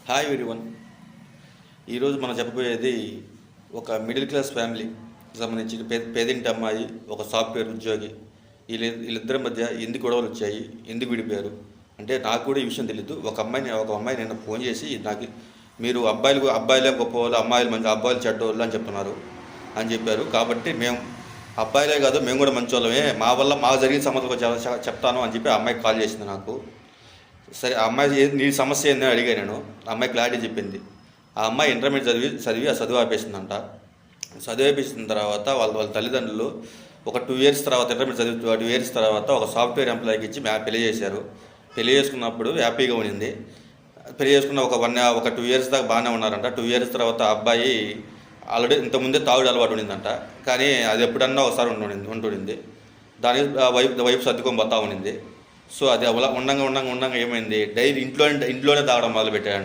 Hi everyone. ఈరోజు మనం చెప్పబోయేది ఒక మిడిల్ క్లాస్ ఫ్యామిలీ సంబంధించి పేదింటి అమ్మాయి, ఒక సాఫ్ట్వేర్ ఉద్యోగి. వీళ్ళిద్దరి మధ్య ఎందుకు గొడవలు వచ్చాయి, ఎందుకు విడిపోయారు అంటే నాకు కూడా ఈ విషయం తెలియదు. ఒక అమ్మాయి నిన్న ఫోన్ చేసి నాకు, మీరు అబ్బాయిలే గొప్పవాళ్ళు, అమ్మాయిలు మంచి, అబ్బాయిలు చెడ్డవాళ్ళు అని చెప్తున్నారు అని చెప్పారు. కాబట్టి మేము అబ్బాయిలే కాదు, మేము కూడా మంచి వాళ్ళమే, మా వల్ల మాకు జరిగిన సమస్య చెప్తాను అని చెప్పి ఆ అమ్మాయికి కాల్ చేసింది నాకు. సరే, ఆ అమ్మాయి నీ సమస్య ఏందని అడిగాను నేను. ఆ అమ్మాయి క్లారిటీ చెప్పింది. ఆ అమ్మాయి ఇంటర్మీడియట్ చదివి ఆ చదువు ఆపేసిందంట. చదువు ఆపేసిన తర్వాత వాళ్ళ తల్లిదండ్రులు ఒక 2 years తర్వాత, ఇంటర్మీడియట్ చదివి 2 years తర్వాత ఒక సాఫ్ట్వేర్ ఎంప్లాయీకి ఇచ్చి పెళ్లి చేశారు. పెళ్లి చేసుకున్నప్పుడు హ్యాపీగా ఉండింది. పెళ్లి చేసుకున్న ఒక 2 years దాకా బాగానే ఉన్నారంట. 2 years తర్వాత ఆ అబ్బాయి ఆల్రెడీ ఇంతకుముందే తాగుడు అలవాటు ఉండిందంట. కానీ అది ఎప్పుడన్నా ఒకసారి ఉంటుండింది. దాని వైపు సర్దుకొని పోతా ఉండింది. సో అది అలా ఉండంగా ఏమైంది, డైలీ ఇంట్లోనే తాగడం మొదలుపెట్టాడు.